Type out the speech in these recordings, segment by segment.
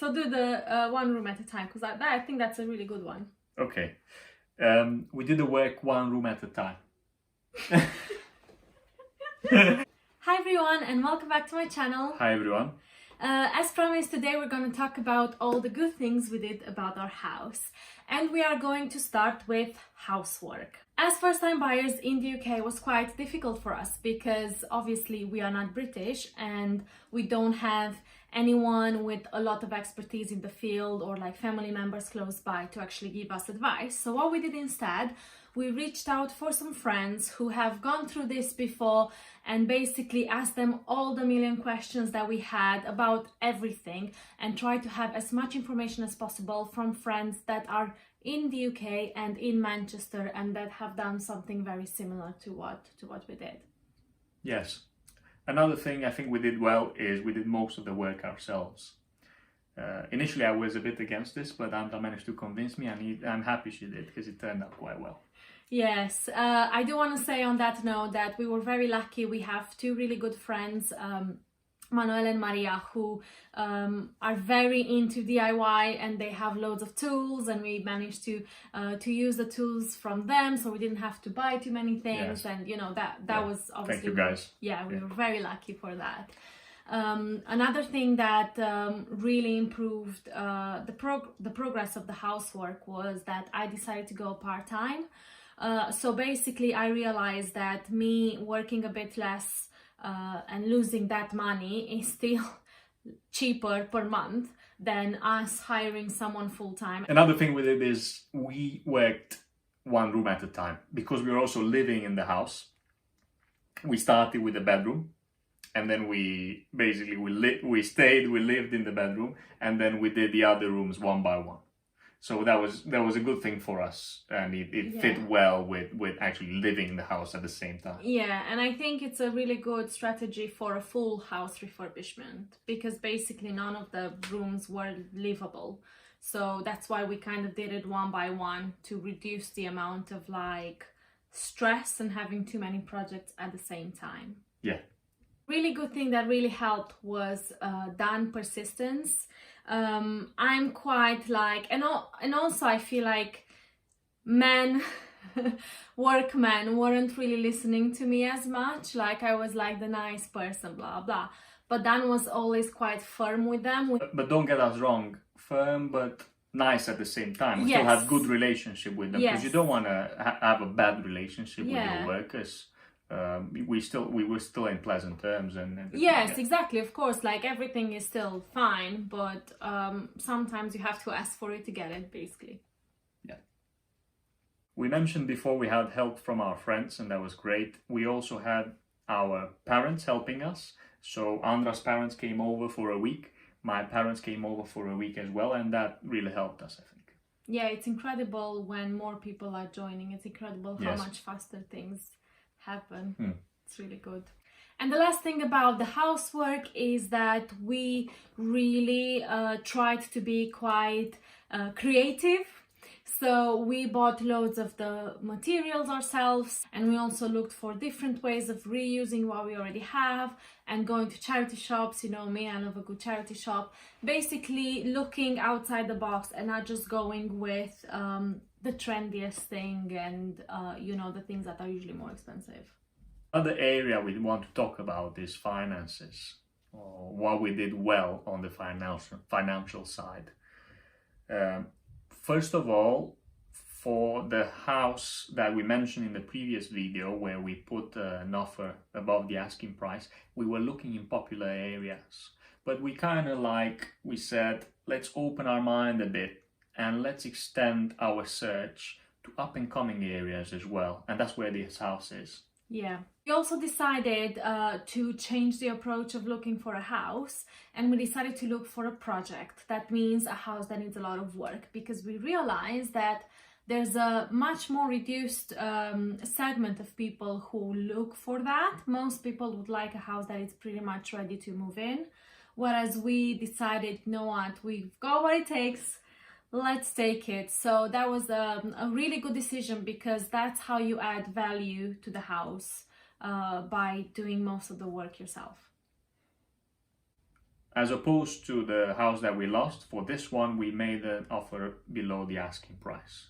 So do the one room at a time, because I think that's a really good one. Okay. We do the work one room at a time. Hi everyone and welcome back to my channel. Hi everyone. As promised, today we're going to talk about all the good things we did about our house. And we are going to start with housework. As first-time buyers in the UK, it was quite difficult for us because obviously we are not British and we don't have anyone with a lot of expertise in the field or like family members close by to actually give us advice. So what we did instead, we reached out for some friends who have gone through this before and basically asked them all the million questions that we had about everything and tried to have as much information as possible from friends that are in the UK and in Manchester and that have done something very similar to what we did. Yes. Another thing I think we did well is we did most of the work ourselves. Initially I was a bit against this, but Andra managed to convince me and I'm happy she did because it turned out quite well. Yes, I do want to say on that note that we were very lucky. We have two really good friends, Manuel and Maria, who are very into DIY and they have loads of tools, and we managed to use the tools from them, so we didn't have to buy too many things. Yes. And you know that was obviously, thank you guys. We were very lucky for that. Another thing that really improved the progress of the housework was that I decided to go part-time. So basically I realized that me working a bit less and losing that money is still cheaper per month than us hiring someone full-time. Another thing we did is we worked one room at a time because we were also living in the house. We started with the bedroom and then we basically we lived in the bedroom, and then we did the other rooms one by one. So that was a good thing for us, and it fit well with actually living in the house at the same time. Yeah, and I think it's a really good strategy for a full house refurbishment because basically none of the rooms were livable. So that's why we kind of did it one by one to reduce the amount of like stress and having too many projects at the same time. Yeah. Really good thing that really helped was done persistence. I'm quite like, and also I feel like workmen weren't really listening to me as much. Like I was like the nice person, blah blah, but Dan was always quite firm with them. But don't get us wrong, firm but nice at the same time. We still have good relationship with them because you don't want to have a bad relationship with your workers. We were still in pleasant terms and everything. Yes, exactly, of course, like everything is still fine, but sometimes you have to ask for it to get it, basically. Yeah. We mentioned before we had help from our friends, and that was great. We also had our parents helping us. So Andra's parents came over for a week. My parents came over for a week as well, and that really helped us, I think. Yeah, it's incredible when more people are joining. It's incredible how much faster things happen. It's really good. And the last thing about the housework is that we really tried to be quite creative. So we bought loads of the materials ourselves, and we also looked for different ways of reusing what we already have and going to charity shops. You know me, I love a good charity shop. Basically looking outside the box and not just going with the trendiest thing and you know, the things that are usually more expensive. Another area we want to talk about is finances, or what we did well on the financial side. First of all, for the house that we mentioned in the previous video where we put an offer above the asking price, we were looking in popular areas, but we kind of we said, let's open our mind a bit and let's extend our search to up-and-coming areas as well, and that's where this house is. Yeah. We also decided to change the approach of looking for a house, and we decided to look for a project. That means a house that needs a lot of work, because we realized that there's a much more reduced segment of people who look for that. Most people would like a house that is pretty much ready to move in, whereas we decided, you know what, we've got what it takes, let's take it. So that was a really good decision, because that's how you add value to the house, by doing most of the work yourself. as opposed to the house that we lost, for this one we made an offer below the asking price.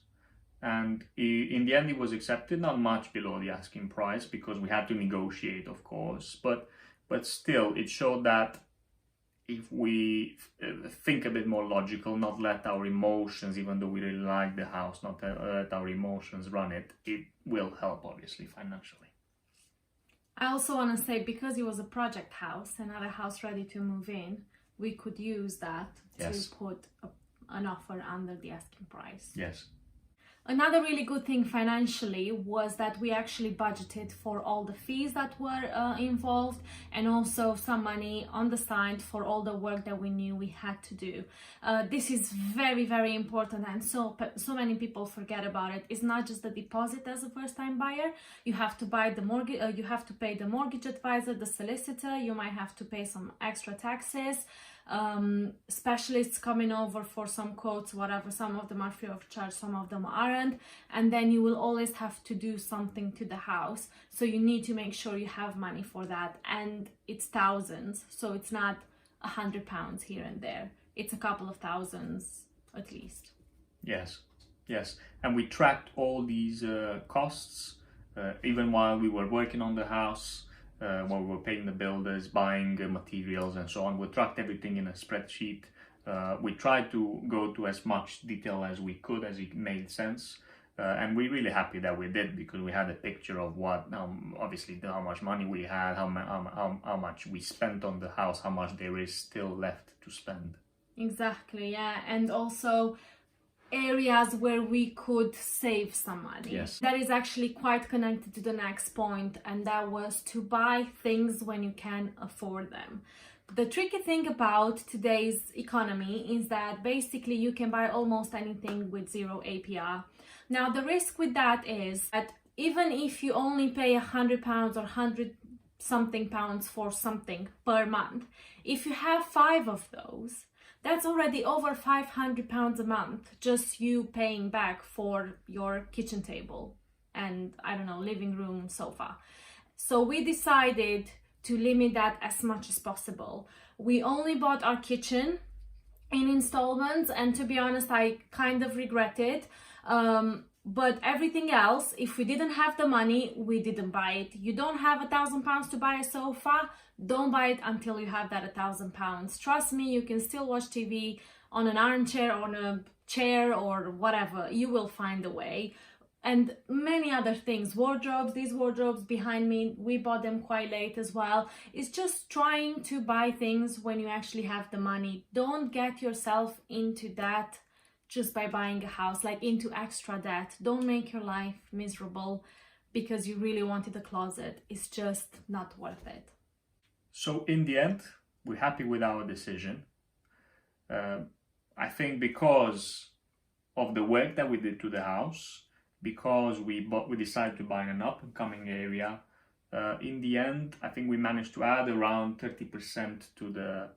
And in the end it was accepted, not much below the asking price because we had to negotiate, of course, but still it showed that if we think a bit more logical, not let our emotions, even though we really like the house, not let our emotions run it, it will help obviously financially. I also want to say, because it was a project house and not a house ready to move in, we could use that Yes. to put an offer under the asking price. Yes. Another really good thing financially was that we actually budgeted for all the fees that were involved, and also some money on the side for all the work that we knew we had to do. This is very, very important, and so many people forget about it. It's not just the deposit as a first-time buyer. You have to buy the mortgage. You have to pay the mortgage advisor, the solicitor. You might have to pay some extra taxes. Specialists coming over for some quotes, whatever. Some of them are free of charge, some of them aren't, and then you will always have to do something to the house, so you need to make sure you have money for that, and it's thousands, so it's not £100 here and there, it's a couple of thousands at least. Yes, and we tracked all these costs even while we were working on the house. When we were paying the builders, buying materials and so on, we tracked everything in a spreadsheet. We tried to go to as much detail as we could, as it made sense. And we're really happy that we did, because we had a picture of what, obviously, how much money we had, how much we spent on the house, how much there is still left to spend. Exactly, yeah. And also areas where we could save some money. Yes. That is actually quite connected to the next point, and that was to buy things when you can afford them. The tricky thing about today's economy is that basically you can buy almost anything with zero APR. Now the risk with that is that even if you only pay £100 or 100 something pounds for something per month, if you have 5 of those, that's already over £500 a month, just you paying back for your kitchen table and, I don't know, living room, sofa. So we decided to limit that as much as possible. We only bought our kitchen in installments, and to be honest, I kind of regret it. But everything else, if we didn't have the money, we didn't buy it. You don't have £1,000 to buy a sofa, don't buy it until you have that £1,000. Trust me, you can still watch TV on an armchair, on a chair, or whatever. You will find a way. And many other things, wardrobes, these wardrobes behind me, we bought them quite late as well. It's just trying to buy things when you actually have the money. Don't get yourself into that just by buying a house, like into extra debt. Don't make your life miserable because you really wanted a closet. It's just not worth it. So in the end, we're happy with our decision. I think because of the work that we did to the house, because we decided to buy in an up-and-coming area, in the end, I think we managed to add around 30% to the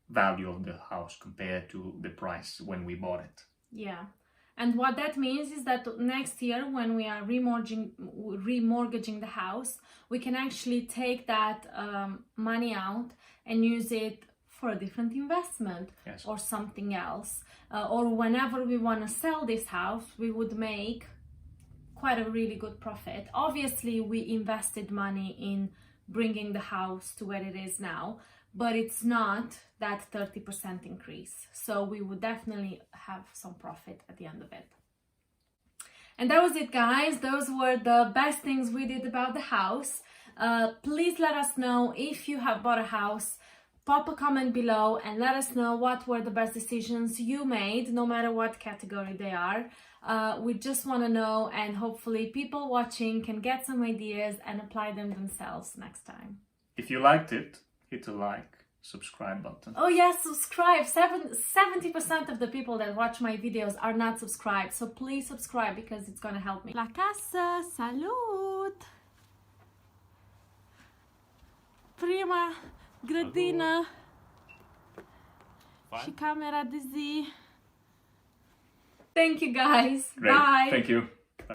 value of the house compared to the price when we bought it. Yeah. And what that means is that next year, when we are remortgaging the house, we can actually take that money out and use it for a different investment. Yes. Or something else. Or whenever we want to sell this house, we would make quite a really good profit. Obviously, we invested money in bringing the house to where it is now, but it's not that 30% increase. So we would definitely have some profit at the end of it. And that was it, guys. Those were the best things we did about the house. Please let us know if you have bought a house. Pop a comment below and let us know what were the best decisions you made, no matter what category they are. We just want to know, and hopefully people watching can get some ideas and apply them themselves next time. If you liked it, hit a like, subscribe button. Oh yes, subscribe. 70% of the people that watch my videos are not subscribed, so please subscribe because it's gonna help me. La casa, salut! Prima grădină și camera de zi. Thank you, guys. Great. Bye. Thank you.